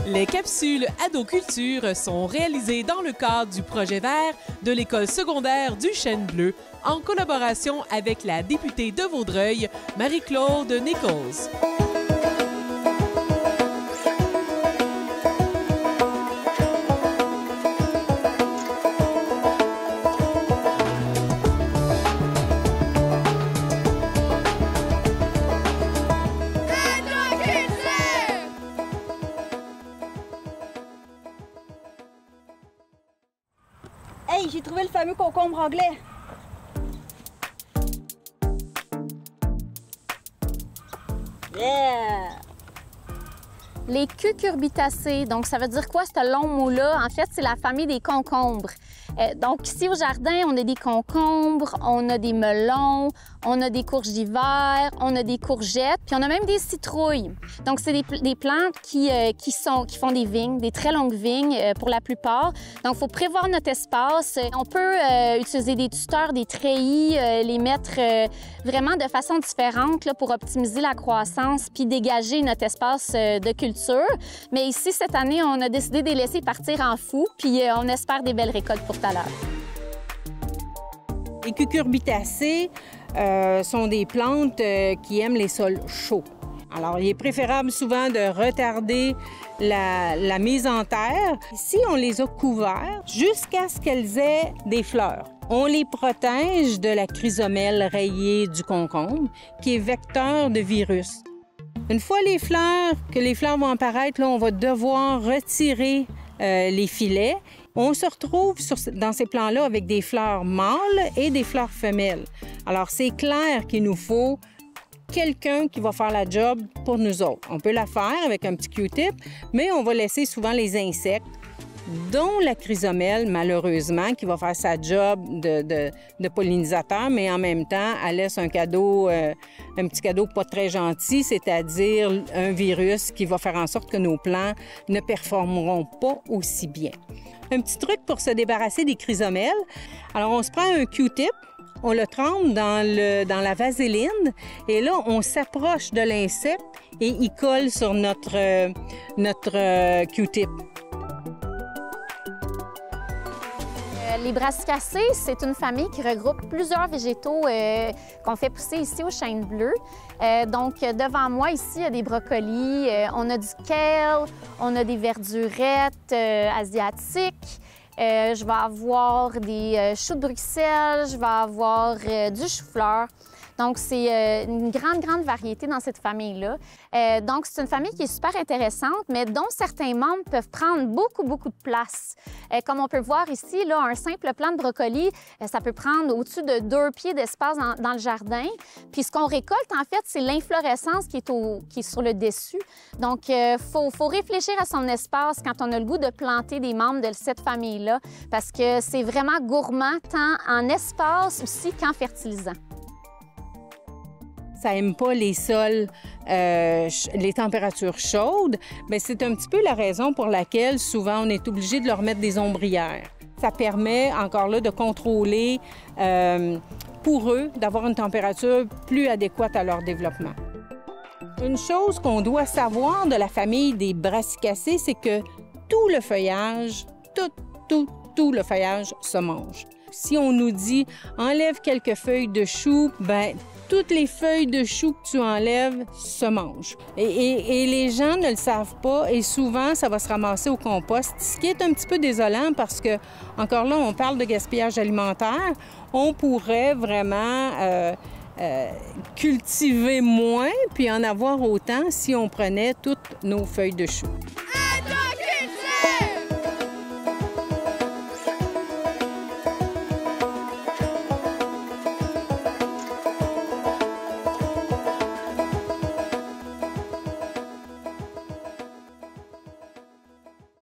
Les capsules Ado-Culture sont réalisées dans le cadre du projet vert de l'école secondaire du Chêne Bleu en collaboration avec la députée de Vaudreuil, Marie-Claude Nichols. Hey, j'ai trouvé le fameux concombre anglais. Yeah! Les cucurbitacées, donc ça veut dire quoi ce long mot-là? En fait, c'est la famille des concombres. Donc ici au jardin, on a des concombres, on a des melons, on a des courges d'hiver, on a des courgettes, puis on a même des citrouilles. Donc c'est des plantes qui font des vignes, des très longues vignes pour la plupart. Donc il faut prévoir notre espace. On peut utiliser des tuteurs, des treillis, les mettre vraiment de façon différente là, pour optimiser la croissance puis dégager notre espace de culture. Mais ici, cette année, on a décidé de les laisser partir en fou, puis on espère des belles récoltes pour tout à l'heure. Les cucurbitacées sont des plantes qui aiment les sols chauds. Alors, il est préférable souvent de retarder la mise en terre. Ici, on les a couverts jusqu'à ce qu'elles aient des fleurs. On les protège de la chrysomèle rayée du concombre, qui est vecteur de virus. Une fois que les fleurs vont apparaître, là, on va devoir retirer les filets. On se retrouve dans ces plants-là avec des fleurs mâles et des fleurs femelles. Alors, c'est clair qu'il nous faut quelqu'un qui va faire la job pour nous autres. On peut la faire avec un petit Q-tip, mais on va laisser souvent les insectes, dont la chrysomèle, malheureusement, qui va faire sa job de pollinisateur, mais en même temps, elle laisse un petit cadeau pas très gentil, c'est-à-dire un virus qui va faire en sorte que nos plants ne performeront pas aussi bien. Un petit truc pour se débarrasser des chrysomèles. Alors, on se prend un Q-tip, on le trempe dans la vaseline et là, on s'approche de l'insecte et il colle sur notre Q-tip. Les brassicacées, c'est une famille qui regroupe plusieurs végétaux qu'on fait pousser ici au Chêne Bleu. Donc, devant moi, ici, il y a des brocolis, on a du kale, on a des verdurettes asiatiques. Je vais avoir des choux de Bruxelles, je vais avoir du chou-fleur. Donc, c'est une grande variété dans cette famille-là. Donc, c'est une famille qui est super intéressante, mais dont certains membres peuvent prendre beaucoup de place. Comme on peut voir ici, là, un simple plant de brocoli, ça peut prendre au-dessus de 2 pieds d'espace dans le jardin. Puis, ce qu'on récolte, en fait, c'est l'inflorescence qui est sur le dessus. Donc, il faut réfléchir à son espace quand on a le goût de planter des membres de cette famille-là, parce que c'est vraiment gourmand, tant en espace aussi qu'en fertilisant. Ça n'aime pas les sols, les températures chaudes, mais c'est un petit peu la raison pour laquelle souvent on est obligé de leur mettre des ombrières. Ça permet encore là de contrôler pour eux, d'avoir une température plus adéquate à leur développement. Une chose qu'on doit savoir de la famille des brassicacées, c'est que tout le feuillage, tout le feuillage se mange. Si on nous dit « enlève quelques feuilles de chou », bien, toutes les feuilles de chou que tu enlèves se mangent. Et les gens ne le savent pas et souvent, ça va se ramasser au compost, ce qui est un petit peu désolant parce que, encore là, on parle de gaspillage alimentaire. On pourrait vraiment cultiver moins puis en avoir autant si on prenait toutes nos feuilles de chou.